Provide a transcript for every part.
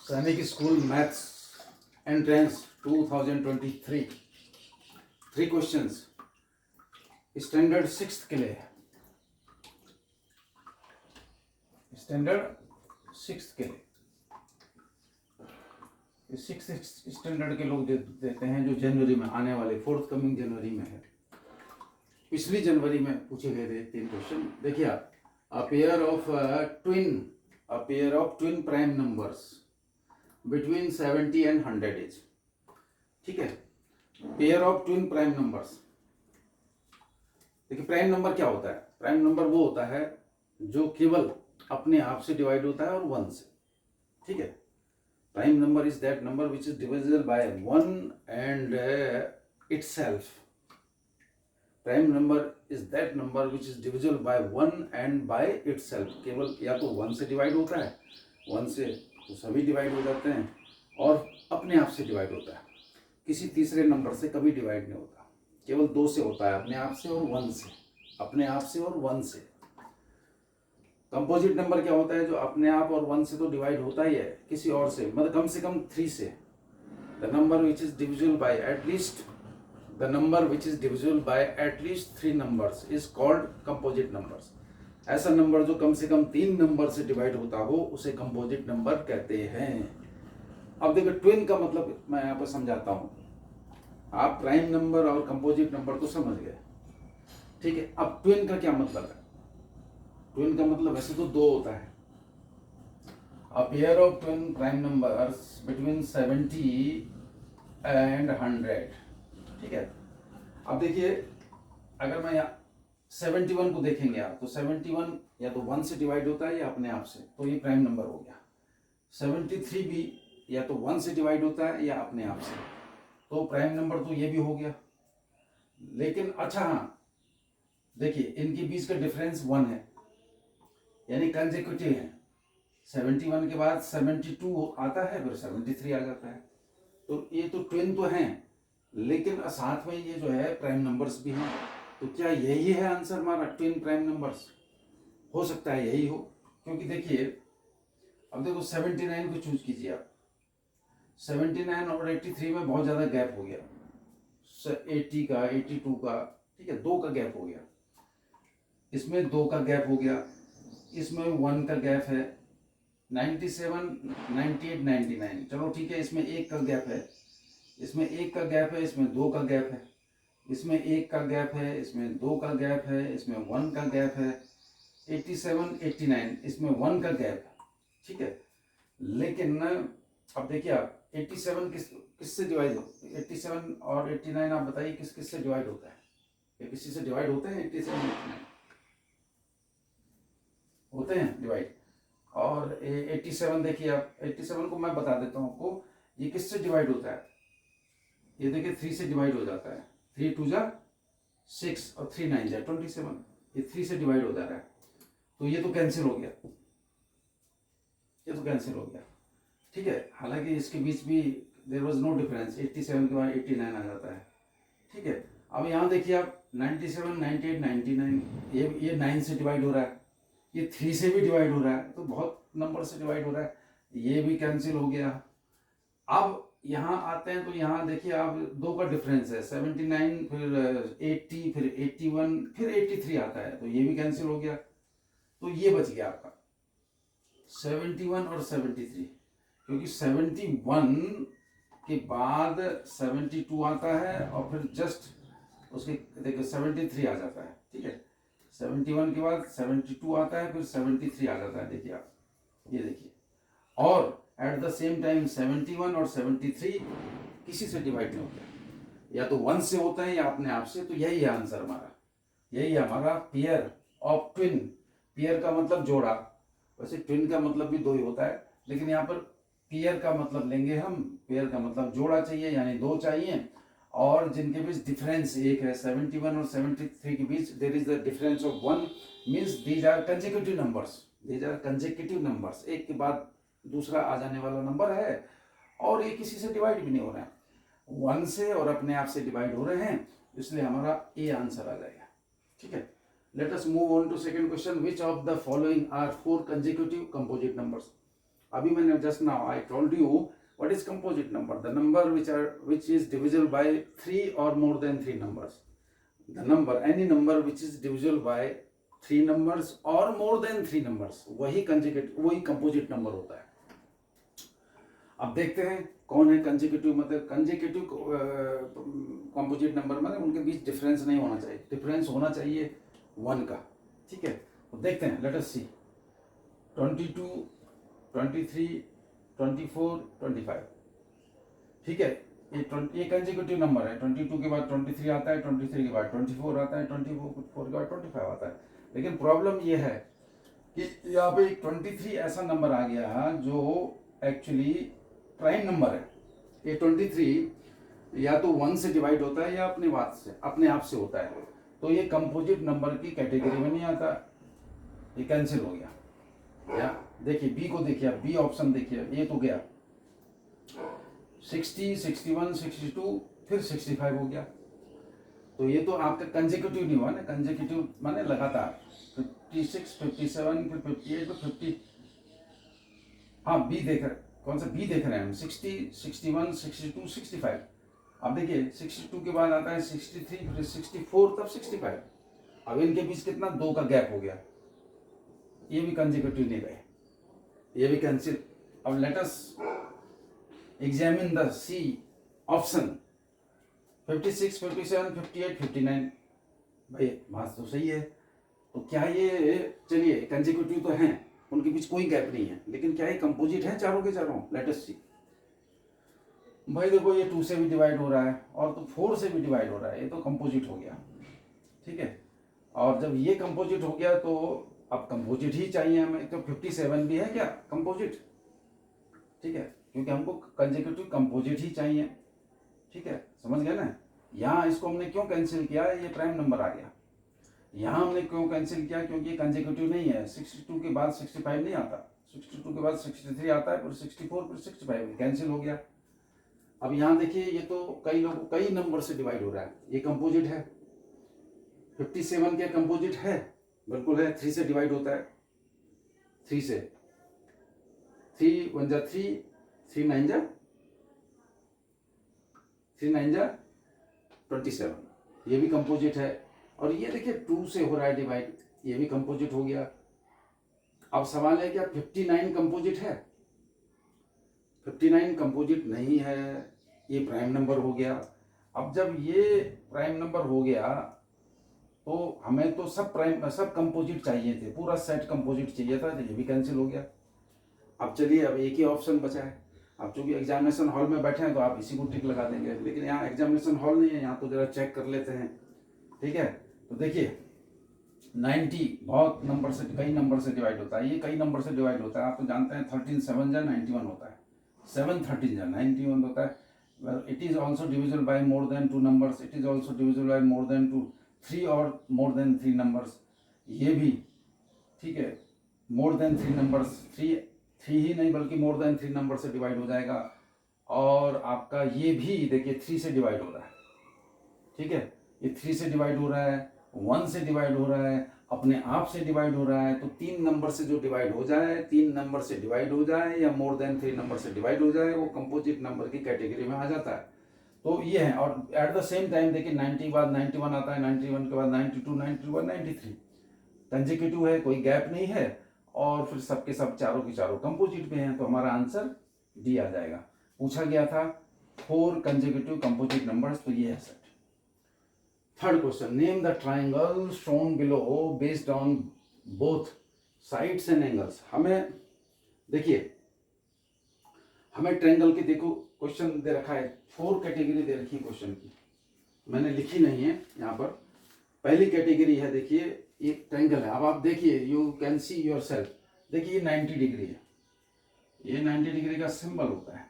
सैनिक school maths entrance 2023 3 questions standard 6th के लिए स्टैंडर्ड 6th के लिए 6th स्टैंडर्ड के लोग देते हैं जो जनवरी में आने वाले फोर्थ कमिंग जनवरी में है। पिछली जनवरी में पूछे गए थे 3 क्वेश्चन। देखिए आप, a pair of twin prime numbers between 70 and 100 is, ठीक है। Pair of twin prime numbers. देखिए प्राइम नंबर क्या होता है? प्राइम नंबर वो होता है जो केवल अपने आप से डिवाइड होता है और 1 से, ठीक है। Prime number is that number which is divisible by 1 and itself. Prime number is that number which is divisible by 1 and by itself. केवल या तो 1 से डिवाइड होता है, 1 से तो सभी डिवाइड हो जाते हैं, और अपने आप से डिवाइड होता है। किसी तीसरे नंबर से कभी डिवाइड नहीं होता, केवल 2 से होता है, अपने आप से और 1 से, अपने आप से और 1 से। कंपोजिट नंबर क्या होता है? जो अपने आप और 1 से तो डिवाइड होता ही है, किसी और से, मतलब कम से कम 3 से। The number which is divisible bye at least the number which is divisible bye at least 3 numbers is called composite numbers. ऐसा नंबर जो कम से कम 3 नंबर से डिवाइड होता हो उसे कंपोजिट नंबर कहते हैं। अब देखो ट्विन का मतलब मैं यहाँ पर समझाता हूँ। आप प्राइम नंबर और कंपोजिट नंबर तो समझ गए, ठीक है। अब ट्विन का क्या मतलब है? ट्विन का मतलब वैसे तो 2 होता है। A pair of twin prime numbers between 70 and 100, ठीक है। अब देखिए, अगर मैं यहाँ 71 को देखेंगे आप, तो 71 या तो 1 से डिवाइड होता है या अपने आप से, तो ये प्राइम नंबर हो गया। 73 भी या तो 1 से डिवाइड होता है या अपने आप से, तो प्राइम नंबर तो ये भी हो गया। लेकिन अच्छा हाँ, देखिए इनके बीच का डिफरेंस 1 है, यानी कंसेक्यूटिव है। 71 के बाद 72 आता है, फिर 73 आ जाता है, तो ये तो ट्विन तो हैं, लेकिन साथ में ये जो है प्राइम नंबर्स भी हैं। तो क्या यही है आंसर हमारा? ट्विन प्राइम नंबर्स हो सकता है यही हो, क्योंकि देखिए अब देखो 79 को चूज कीजिए आप। 79 और 83 में बहुत ज़्यादा गैप हो गया, 80 का, 82 का, ठीक है, 2 का गैप हो गया, इसमें 2 का गैप हो गया, इसमें 1 का गैप है। 97, 98, 99, चलो ठीक है, इसमें 1 का गैप है, इसमें 1 का गैप है, इसमें 2 का गैप है, इसमें 1 का गैप है, इसमें 2 का गैप है, इसमें 1 का गैप है। 87, 89 इसमें 1 का गैप है, ठीक है। लेकिन अब देखिए आप 87 किससे डिवाइड हो? 87 और 89 आप बताइए किस किस से डिवाइड होता है? ये किसी से डिवाइड होते हैं? 87, 89 होते हैं डिवाइड। और 87 देखिए आप, 87 को मैं बता देता हूँ आपको, ये किससे डिवाइड होता है? ये देखिए 3 से डिवाइड हो जाता है। 3 2 जा 6 और 3 9 जा 27, ये 3 से डिवाइड हो जा रहा है, तो ये तो कैंसिल हो गया, ये तो कैंसिल हो गया, ठीक है। हालांकि इसके बीच भी देयर वाज नो डिफरेंस, 87 के बाद 89 आ जाता है, ठीक है। अब यहाँ देखिए आप 97, 98, 99, ये 9 से डिवाइड हो रहा है, ये 3 से भी डिवाइड हो रहा है, तो बहुत नंबर से डिवाइड हो रहा है, ये भी कैंसिल हो गया। अब यहाँ आते हैं तो यहाँ देखिए आप 2 का डिफरेंस है, 79 फिर 80 फिर 81 फिर 83 आता है, तो ये भी कैंसिल हो गया। तो ये बच गया आपका 71 और 73, क्योंकि 71 के बाद 72 आता है और फिर जस्ट उसके देखिए 73 आ जाता है, ठीक है। 71 के बाद 72 आता है, फिर 73 आ जाता है, देखिए आप, ये देखिए। और एट द सेम टाइम 71 और 73 किसी से डिवाइड नहीं होता, या तो 1 से होता है या अपने आप से। तो यही है आंसर हमारा, यही है हमारा पेयर ऑफ ट्विन। पेयर का मतलब जोड़ा, वैसे ट्विन का मतलब भी 2 ही होता है, लेकिन यहाँ पर पेयर का मतलब लेंगे हम। पेयर का मतलब जोड़ा चाहिए, यानी 2 चाहिए, और जिनके बीच डिफरेंस 1 है। 71 और 73 के बीच there is the difference of 1, means these are consecutive numbers, these are consecutive numbers, एक के बाद दूसरा आ जाने वाला नंबर है, और ये किसी से डिवाइड भी नहीं हो रहा है, 1 से और अपने आप से डिवाइड हो रहे हैं, इसलिए हमारा ए आंसर आ जाएगा, ठीक है। Let us move on to second question. Which of the following are 4 consecutive composite numbers? अभी मैंने just now I told you what is composite number, the number which is divisible by 3 or more than 3 numbers. The number, any number which is divisible by 3 numbers or more than 3 numbers, वही composite number होता है। अब देखते हैं कौन है consecutive, मतलब consecutive composite number मतलब उनके बीच डिफरेंस नहीं होना चाहिए, डिफरेंस होना चाहिए 1 का। ठीक है, तो देखते हैं, लेट अस सी 22, 23, 24, 25। ठीक है, ये कंसेक्यूटिव नंबर है। 22 के बाद 23 आता है, 23 के बाद 24 आता है, 24 के बाद 25 आता है। लेकिन प्रॉब्लम ये है कि यहाँ पे 23 ऐसा नंबर आ गया जो एक्चुअली प्राइम नंबर है। ये 23 या तो 1 से डिवाइड होता है या अपने आप से होता है, तो ये कंपोजिट नंबर की कैटेगरी में नहीं आता, ये कैंसिल हो गया। या देखिए बी को देखिए, बी ऑप्शन देखिए, ये तो गया 60, 61, 62 फिर 65 हो गया, तो ये तो आपका कंसेक्यूटिव नहीं हुआ ना। कंसेक्यूटिव माने लगातार 56, 57 फिर 58 फिर 50। हाँ बी देख रहे, कौन सा बी देख रहे हैं हम, 60, 61, 62, 65। अब देखिए 62 के बाद आता है 63 फिर 64 तब 65। अब इनके बीच कितना 2 का गैप हो गया, ये भी कंसेक्यूटिव नहीं रहे, ये भी कैंसिल। अब let us examine the C option 56, 57, 58, 59। भाई बात तो सही है, तो क्या ये, चलिए कंसेक्यूटिव तो हैं, उनके बीच कोई गैप नहीं है, लेकिन क्या ये कंपोजिट है चारों के चारों? लेट अस सी। भाई देखो ये 2 से भी डिवाइड हो रहा है और तो 4 से भी डिवाइड हो रहा है, ये तो कंपोजिट हो गया। ठीक है, और जब ये कंपोजिट हो गया तो अब कंपोजिट ही चाहिए हमें, तो 57 भी है क्या कंपोजिट? ठीक है, क्योंकि हमको कंसेक्यूटिव कंपोजिट ही चाहिए। ठीक है, समझ गए ना। यहाँ इसको हमने क्यों कैंसिल किया, ये प्राइम नंबर आ गया। यहाँ हमने क्यों कैंसिल किया, क्योंकि ये कंसेक्यूटिव नहीं है। 62 के बाद 65 नहीं आता, 62 के बाद 63 आता है, फिर 64 फिर 65, कैंसिल हो गया। अब यहाँ देखिए ये तो कई नंबर से डिवाइड हो रहा है, ये कंपोजिट है। 57 क्या कंपोजिट है? बिल्कुल है, 3 से डिवाइड होता है, 3 से, 3 1 जा 3, 3 9 जा 27, ये भी कंपोजिट है। और ये देखिए 2 से हो रहा है डिवाइड, ये भी कंपोजिट हो गया। अब सवाल है क्या 59 कंपोजिट है? 59 कंपोजिट नहीं है, ये प्राइम नंबर हो गया। अब जब ये प्राइम नंबर हो गया तो हमें तो सब कंपोजिट चाहिए थे, पूरा सेट कंपोजिट चाहिए था, तो ये भी कैंसिल हो गया। अब चलिए, अब एक ही ऑप्शन बचा है। अब चूंकि एग्जामिनेशन हॉल में बैठे हैं तो आप इसी को टिक लगा देंगे, लेकिन यहाँ एग्जामिनेशन हॉल नहीं है, यहाँ तो जरा चेक कर लेते हैं। ठीक है, तो देखिए 90 बहुत नंबर से, कई नंबर से डिवाइड होता है, ये कई नंबर से डिवाइड होता है। आप तो जानते हैं 13 7 जा 91 होता है, 7 13 जा 91 होता है। It is also divisible by more than 2 numbers, it is also divisible by more than 2, 3 और मोर देन 3 नंबर्स, ये भी। ठीक है, मोर देन 3 नंबर्स, 3 ही नहीं बल्कि मोर देन 3 नंबर से डिवाइड हो जाएगा। और आपका ये भी देखिए 3 से डिवाइड हो रहा है। ठीक है, ये 3 से डिवाइड हो रहा है, 1 से डिवाइड हो रहा है, अपने आप से डिवाइड हो रहा है। तो 3 नंबर से जो डिवाइड हो जाए, 3 नंबर से डिवाइड हो जाए या मोर देन 3 नंबर से डिवाइड हो जाए, वो कंपोजिट नंबर की कैटेगरी में आ जाता है। तो ये है। और एट द सेम टाइम देखिए 90 के बाद 91 आता है, 91 के बाद 92, 92 93, कंसेक्यूटिव है, कोई गैप नहीं है, और फिर सबके सब चारों की चारों कंपोजिट में हैं, तो हमारा आंसर डी आ जाएगा। पूछा गया था 4 कंसेक्यूटिव कंपोजिट नंबर्स, तो ये है set. Third question, name the triangle shown below based on both sides and angles. हमें देखिए, हमें ट्रायंगल की, देखो क्वेश्चन दे रखा है, 4 कैटेगरी दे रखी है क्वेश्चन की, मैंने लिखी नहीं है यहाँ पर। पहली कैटेगरी है, देखिए एक ट्रायंगल है। अब आप देखिए, you can see your self, देखिए ये 90 डिग्री है, ये 90 डिग्री का सिंबल होता है।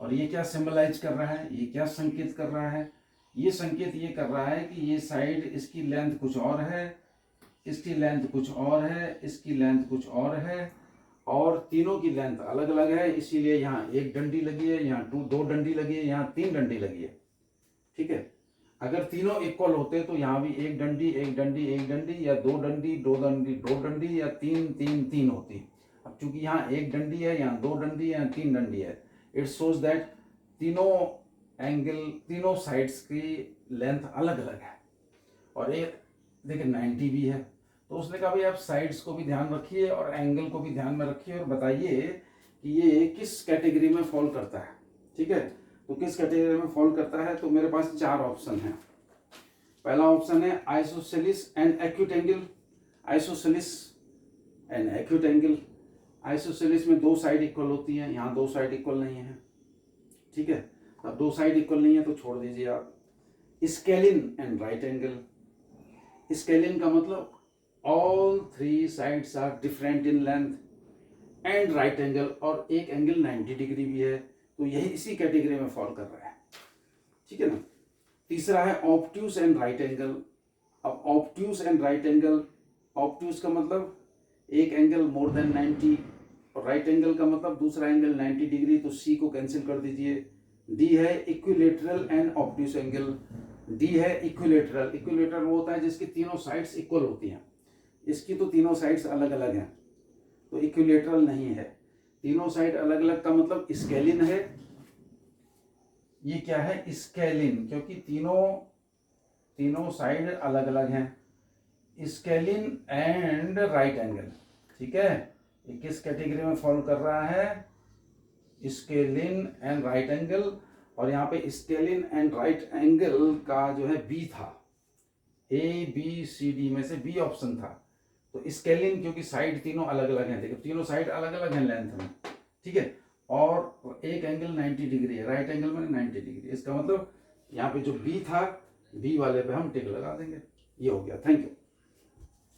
और ये क्या सिंबलाइज कर रहा है, ये क्या संकेत कर रहा है? ये संकेत ये कर रहा है कि ये साइड, इसकी लेंथ कुछ और है, इसकी लेंथ कुछ और है, इसकी लेंथ कुछ और है, और तीनों की लेंथ अलग अलग है, इसीलिए यहाँ एक डंडी लगी है, यहाँ 2 डंडी लगी है, यहाँ 3 डंडी लगी है। ठीक है, अगर तीनों इक्वल होते तो यहाँ भी एक डंडी एक डंडी एक डंडी, या 2 डंडी 2 डंडी 2 डंडी, या 3 3 3 होती। अब चूंकि यहाँ एक डंडी है, यहाँ दो डंडी है, यहाँ तीन डंडी है, इट शोज दैट तीनों साइड्स की लेंथ अलग अलग है। और एक देखिए 90 भी है, तो उसने कहा भाई आप साइड्स को भी ध्यान रखिए और एंगल को भी ध्यान में रखिए और बताइए कि ये किस कैटेगरी में फॉल करता है। ठीक है, तो किस कैटेगरी में फॉल करता है, तो मेरे पास 4 ऑप्शन है। पहला ऑप्शन है isosceles and acute angle. Isosceles and acute angle, isosceles में 2 साइड इक्वल होती हैं, यहाँ 2 साइड इक्वल नहीं है। ठीक है, अब 2 साइड इक्वल नहीं है तो छोड़ दीजिए आप। Scalene and right angle, scalene का मतलब all 3 sides are different in length and right angle, और एक एंगल 90 डिग्री भी है, तो यही इसी कैटेगरी में फॉल कर रहा है। ठीक है ना। तीसरा है ऑब्ट्यूस एंड राइट एंगल। अब obtuse and right angle, obtuse का मतलब एक एंगल मोर देन 90 और राइट एंगल का मतलब दूसरा एंगल 90 डिग्री, तो सी को कैंसिल कर दीजिए। डी है equilateral and obtuse angle. D है इक्विलेटरल। इक्विलेटरल वो होता है जिसकी तीनों साइड्स इक्वल होती हैं, इसकी तो तीनों साइड्स अलग अलग हैं, तो इक्विलेटरल नहीं है। तीनों साइड अलग अलग का मतलब स्केलिन है। ये क्या है, स्केलिन, क्योंकि तीनों साइड अलग अलग हैं। Scalene and right angle. ठीक है, ये किस कैटेगरी में फॉलो कर रहा है, स्केलिन एंड राइट एंगल। और यहाँ पे स्केलिन एंड राइट एंगल का जो है बी था, ABCD में से बी ऑप्शन था। तो स्केलिन क्योंकि साइड तीनों अलग अलग हैं, देखो तीनों साइड अलग अलग हैं लेंथ में। ठीक है, और एक एंगल 90 डिग्री है, राइट एंगल में 90 डिग्री, इसका मतलब यहाँ पे जो बी था, बी वाले पे हम टिक लगा देंगे। ये हो गया। Thank you.